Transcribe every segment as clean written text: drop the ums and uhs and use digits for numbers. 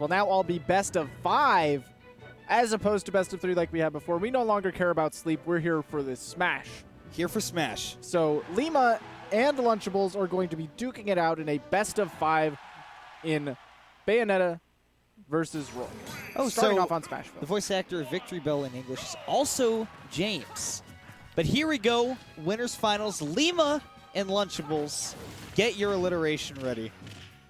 will now all be best of 5 as opposed to best of 3 like we had before. We no longer care about sleep. We're here for this smash. Here for smash. So Lima and Lunchables are going to be duking it out in a best of 5 in Bayonetta versus Roy. Starting off on Smashville. The voice actor of Victory Bell in English is also James. But here we go, winners finals, Lima and Lunchables. Get your alliteration ready.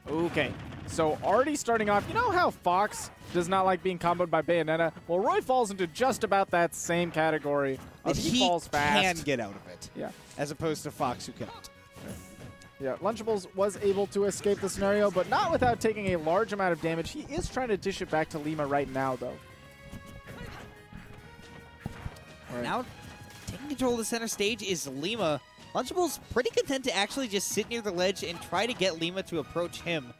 Okay, so already starting off, you know how Fox does not like being comboed by Bayonetta? Well, Roy falls into just about that same category. He falls fast. Can get out of it. Yeah. As opposed to Fox, who cannot. Yeah, Lunchables was able to escape the scenario, but not without taking a large amount of damage. He is trying to dish it back to Lima right now, though. Right. Now, taking control of the center stage is Lima. Lunchables pretty content to actually just sit near the ledge and try to get Lima to approach him,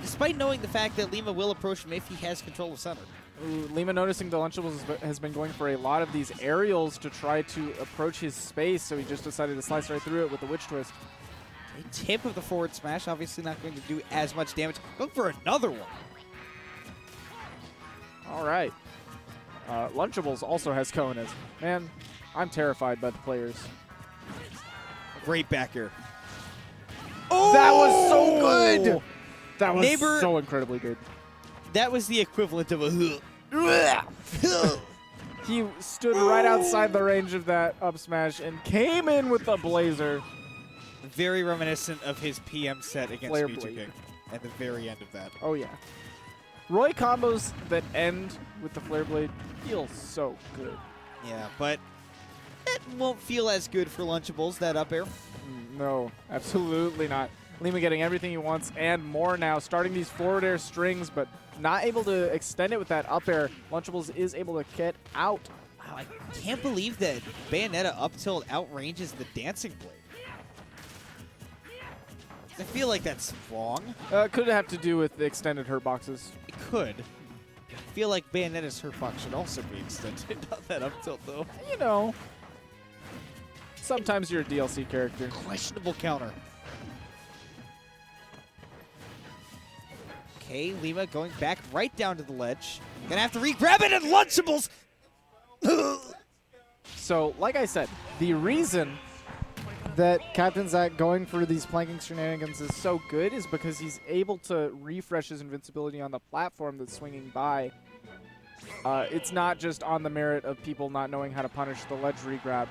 despite knowing the fact that Lima will approach him if he has control of center. Ooh, Lima noticing the Lunchables has been going for a lot of these aerials to try to approach his space, so he just decided to slice right through it with the Witch Twist. A tip of the forward smash, obviously not going to do as much damage. Look for another one. All right. Lunchables also has Conas. Man, I'm terrified by the players. Great back air. Oh! That was so good! That was so incredibly good. That was the equivalent of a He stood right outside the range of that up smash and came in with the Blazer. Very reminiscent of his PM set against Flare Future Blade. King at the very end of that. Oh, yeah. Roy combos that end with the Flare Blade feel so good. Yeah, but that won't feel as good for Lunchables, that up air. No, absolutely not. Lima getting everything he wants and more now, starting these forward air strings, but not able to extend it with that up air. Lunchables is able to get out. Wow, I can't believe that Bayonetta up tilt outranges the Dancing Blade. I feel like that's wrong. Could have to do with the extended hurt boxes. It could. I feel like Bayonetta's hurt box should also be extended. Not that up tilt, though. You know, sometimes you're a DLC character. Questionable counter. Okay, Lima going back right down to the ledge. Gonna have to re-grab it, and Lunchables! So, like I said, the reason that Captain Zack going for these planking shenanigans is so good is because he's able to refresh his invincibility on the platform that's swinging by. It's not just on the merit of people not knowing how to punish the ledge regrab.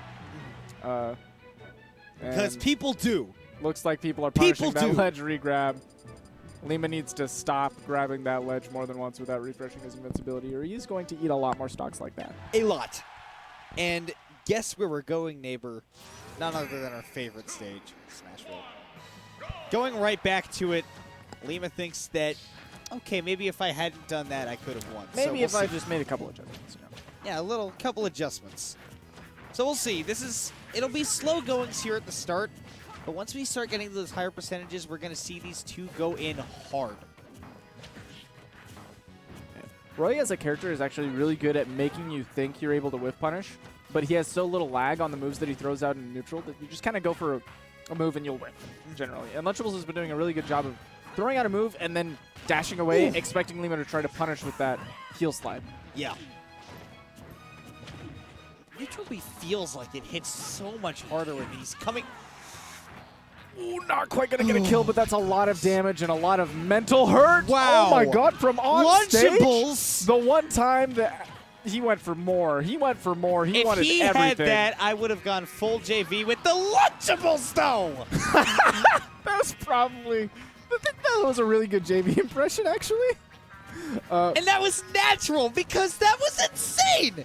Because people do. Looks like people are punishing that ledge regrab. Lima needs to stop grabbing that ledge more than once without refreshing his invincibility, or he's going to eat a lot more stocks like that. A lot. And guess where we're going, neighbor? None other than our favorite stage, Smashville. Going right back to it, Lima thinks that, okay, maybe if I hadn't done that, I could have won. Maybe if I just made a couple adjustments. You know. Yeah, couple adjustments. So we'll see. It'll be slow goings here at the start, but once we start getting to those higher percentages, we're going to see these two go in hard. Roy as a character is actually really good at making you think you're able to whiff punish, but he has so little lag on the moves that he throws out in neutral that you just kind of go for a move and you'll whiff, generally. And Lunchables has been doing a really good job of throwing out a move and then dashing away, expecting Lima to try to punish with that heel slide. Yeah. Neutral B feels like it hits so much harder when he's coming. Ooh, not quite going to get a kill, but that's a lot of damage and a lot of mental hurt. Wow. Oh my god, from on Lunchables. stage, the one time that he went for more. He went for more. He wanted everything. If he had that, I would have gone full JV with the Lunchables, though. That was probably... I think that was a really good JV impression, actually. And that was natural, because that was insane.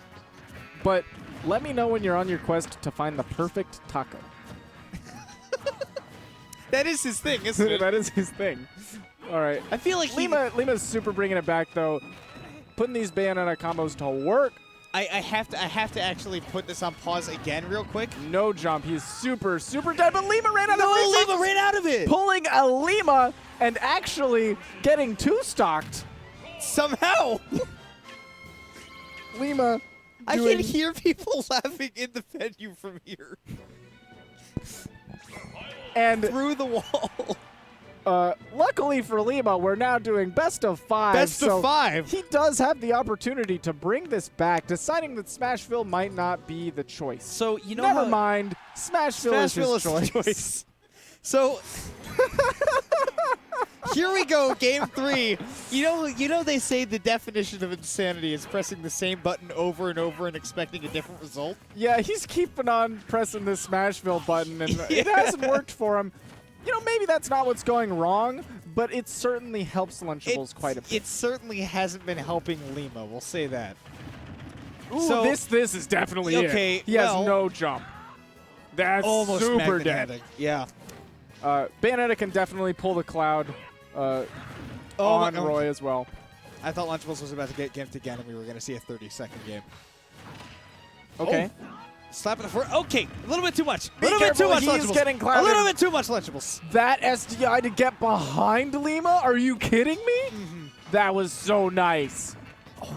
But let me know when you're on your quest to find the perfect taco. That is his thing, isn't it? That is his thing. All right. I feel like Lima's super bringing it back, though. Putting these Bayonetta combos to work. I have to actually put this on pause again real quick. No jump. He's super, super dead, but Lima ran out of it. Lima ran out of it. Pulling a Lima and actually getting two-stocked. Somehow. Lima I can hear people laughing in the venue from here. And through the wall. Luckily for Lima, we're now doing best of 5. Best of 5. He does have the opportunity to bring this back, deciding that Smashville might not be the choice. So, you know Never mind. Smashville is his choice. So, here we go, game 3. You know they say the definition of insanity is pressing the same button over and over and expecting a different result? Yeah, he's keeping on pressing this Smashville button, and it hasn't worked for him. You know, maybe that's not what's going wrong, but it certainly helps Lunchables quite a bit. It certainly hasn't been helping Lima, we'll say that. Ooh, so, this is definitely okay, it. He has no jump. That's almost super magnetic. dead. Yeah. Bayonetta can definitely pull the cloud on Roy as well. I thought Lunchables was about to get gimped again, and we were going to see a 30-second game. Okay. Oh. Slap in the floor. Okay, a little bit too much. Be careful, he's getting clouded. A little bit too much, Lunchables. That SDI to get behind Lima? Are you kidding me? Mm-hmm. That was so nice.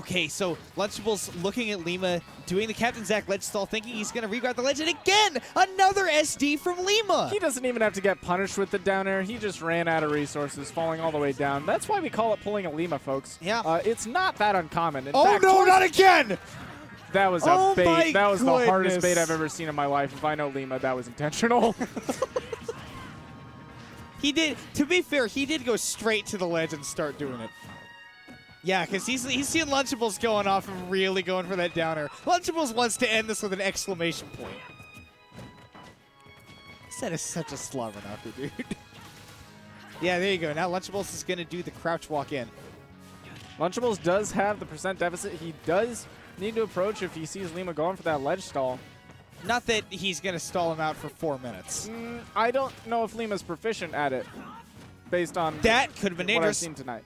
Okay, so Lunchables looking at Lima, doing the Captain Zack ledge stall, thinking he's going to reguard the ledge, and again, another SD from Lima. He doesn't even have to get punished with the down air. He just ran out of resources, falling all the way down. That's why we call it pulling a Lima, folks. Yeah. It's not that uncommon. In oh, fact, no, not again! That was a bait. That was the hardest bait I've ever seen in my life. If I know Lima, that was intentional. He did, to be fair, he did go straight to the ledge and start doing it. Yeah, because he's seeing Lunchables going off and really going for that downer. Lunchables wants to end this with an exclamation point. That is such a slobber knocker, dude. Yeah, there you go. Now Lunchables is going to do the crouch walk in. Lunchables does have the percent deficit. He does need to approach if he sees Lima going for that ledge stall. Not that he's going to stall him out for 4 minutes. I don't know if Lima's proficient at it, based on that could have been dangerous. What I've seen tonight.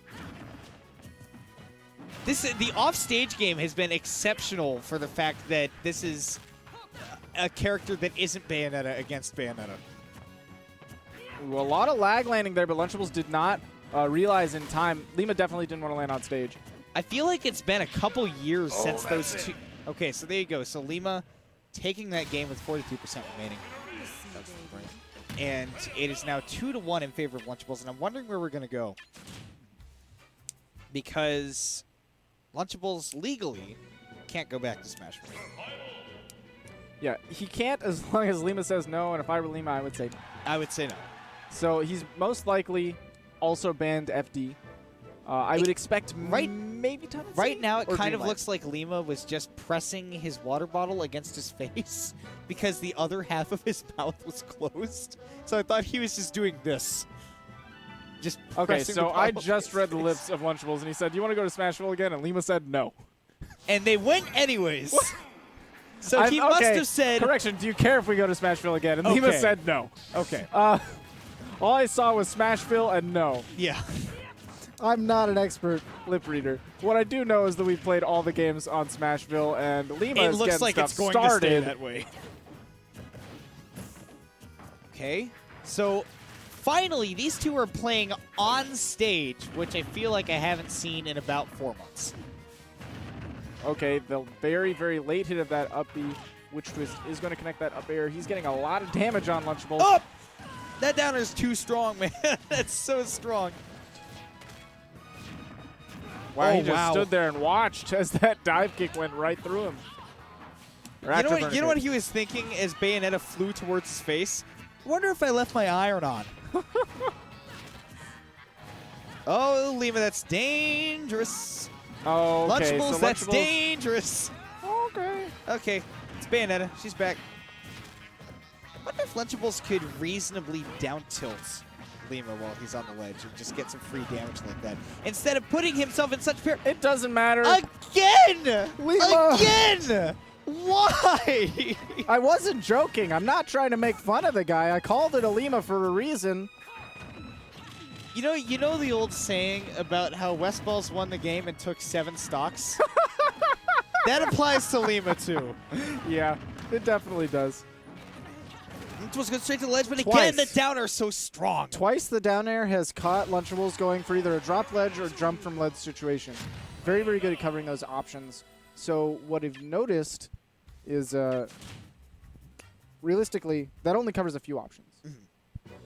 The offstage game has been exceptional for the fact that this is a character that isn't Bayonetta against Bayonetta. Ooh, a lot of lag landing there, but Lunchables did not realize in time. Lima definitely didn't want to land on stage. I feel like it's been a couple years since those two. Okay, so there you go. So Lima taking that game with 42% remaining. And it is now 2-1 in favor of Lunchables, and I'm wondering where we're going to go. Because Lunchables legally can't go back to Smash Bros. Yeah, he can't as long as Lima says no, and if I were Lima, I would say no. I would say no. So he's most likely also banned FD. I would expect maybe Tunnel C? Right now, it Or kind of Dreamlight. looks like Lima was just pressing his water bottle against his face because the other half of his mouth was closed. So I thought he was just doing this. Just Okay, pressing so the I bottle just against read the his lips face. of Lunchables, and he said, "Do you want to go to Smashville again?" And Lima said no. And they went anyways. So he must have said... Correction, do you care if we go to Smashville again? And Lima Okay. said no. Okay. All I saw was Smashville and no. Yeah. I'm not an expert lip reader. What I do know is that we've played all the games on Smashville, and Lima It is looks getting like stuff it's going started. to stay that way. Okay. So finally, these two are playing on stage, which I feel like I haven't seen in about 4 months. Okay, the very, very late hit of that up B, which is going to connect that up air. He's getting a lot of damage on Lunchables. Up! That downer is too strong, man. That's so strong. Wow, he Oh, just wow. stood there and watched as that dive kick went right through him. You know what he was thinking as Bayonetta flew towards his face? I wonder if I left my iron on. Oh, Lima, that's dangerous. Oh, okay. Lunchables, So that's Lunchables- dangerous. Okay. Okay, it's Bayonetta. She's back. I wonder if Lunchables could reasonably down tilt Lima while he's on the ledge and just get some free damage like that. Instead of putting himself in such fear. It doesn't matter. Again! Lima! Again! Why? I wasn't joking. I'm not trying to make fun of the guy. I called it a Lima for a reason. You know the old saying about how Westballs won the game and took 7 stocks? That applies to Lima, too. Yeah, it definitely does. It was going straight to the ledge, but Twice. again, the downer is so strong. Twice the down air has caught Lunchables going for either a drop ledge or jump from ledge situation. Very, very good at covering those options. So what I've noticed is, realistically, that only covers a few options.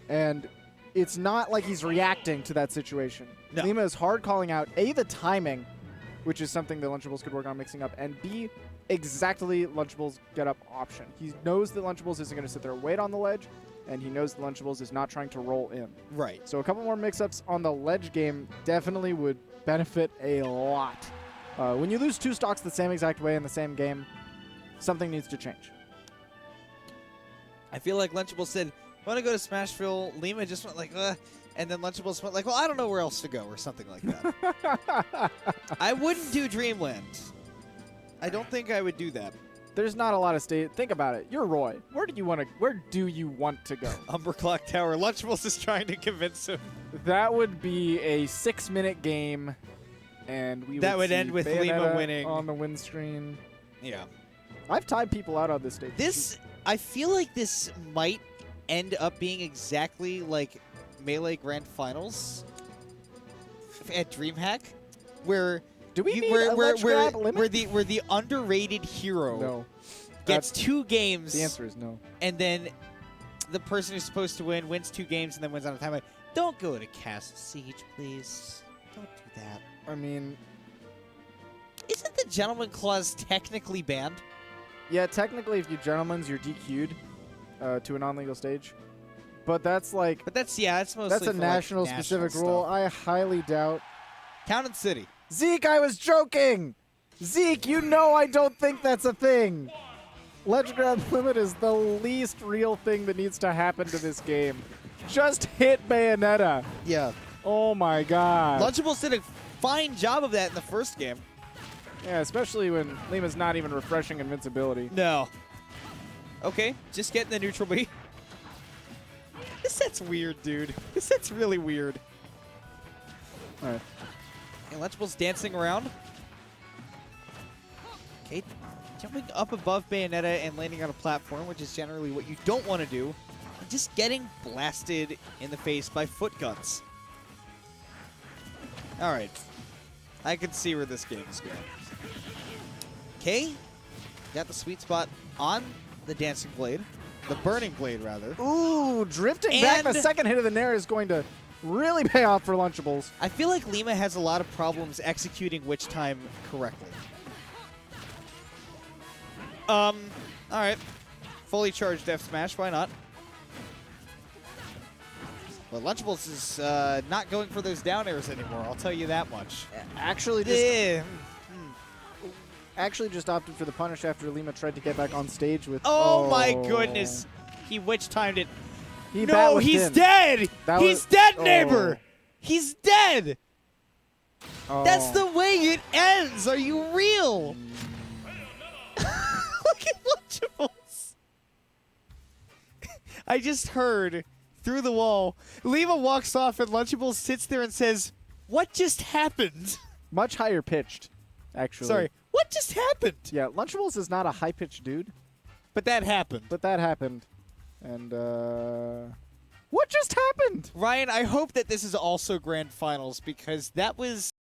And it's not like he's reacting to that situation. No. Lima is hard calling out, A, the timing, which is something that Lunchables could work on mixing up, and B, exactly Lunchables' get-up option. He knows that Lunchables isn't going to sit there and wait on the ledge, and he knows that Lunchables is not trying to roll in. Right. So a couple more mix-ups on the ledge game definitely would benefit a lot. When you lose 2 stocks the same exact way in the same game, something needs to change. I feel like Lunchables said, want to go to Smashville? Lima just went like, and then Lunchables went like, well, I don't know where else to go, or something like that. I wouldn't do Dreamland. I don't think I would do that. There's not a lot of state. Think about it. You're Roy. Where do you want to go? Umber Clock Tower. Lunchables is trying to convince him. That would be a 6-minute game, and that would see end with Bayonetta Lima winning on the win screen. Yeah. I've tied people out on this stage. I feel like this might end up being exactly like Melee Grand Finals at DreamHack, where do we need a ledge grab limit? where the underrated hero gets 2 games. The answer is no. And then the person who's supposed to win wins 2 games and then wins on a timeout. Don't go to Castle Siege, please. Don't do that. I mean, isn't the Gentleman Clause technically banned? Yeah, technically, if you gentlemen's, you're DQ'd to a non-legal stage. But that's like... But that's mostly that's a for national like specific national rule. stuff. I highly doubt. Town and City. Zeke, I was joking! Zeke, you know I don't think that's a thing! Ledge grab limit is the least real thing that needs to happen to this game. Just hit Bayonetta. Yeah. Oh my god. Lunchables did a fine job of that in the first game. Yeah, especially when Lima's not even refreshing invincibility. No. Okay, just getting the neutral B. This set's weird, dude. This set's really weird. All right. And Lunchables dancing around. Okay, jumping up above Bayonetta and landing on a platform, which is generally what you don't want to do. And just getting blasted in the face by foot guns. All right. I can see where this game is going. Okay. Got the sweet spot on the Dancing Blade. The Burning Blade, rather. Ooh, drifting back. The second hit of the Nair is going to really pay off for Lunchables. I feel like Lima has a lot of problems executing Witch Time correctly. All right. Fully charged F Smash. Why not? But Lunchables is not going for those down airs anymore. I'll tell you that much. Actually just opted for the punish after Lima tried to get back on stage with... Oh my goodness. He Witch Timed it. No, he's dead. He's dead, neighbor. He's dead. That's the way it ends. Are you real? Look at Lunchables. I just heard through the wall, Lima walks off and Lunchables sits there and says, "What just happened?" Much higher pitched, actually. Sorry, what just happened? Yeah, Lunchables is not a high-pitched dude. But that happened. And, what just happened? Ryan, I hope that this is also Grand Finals because that was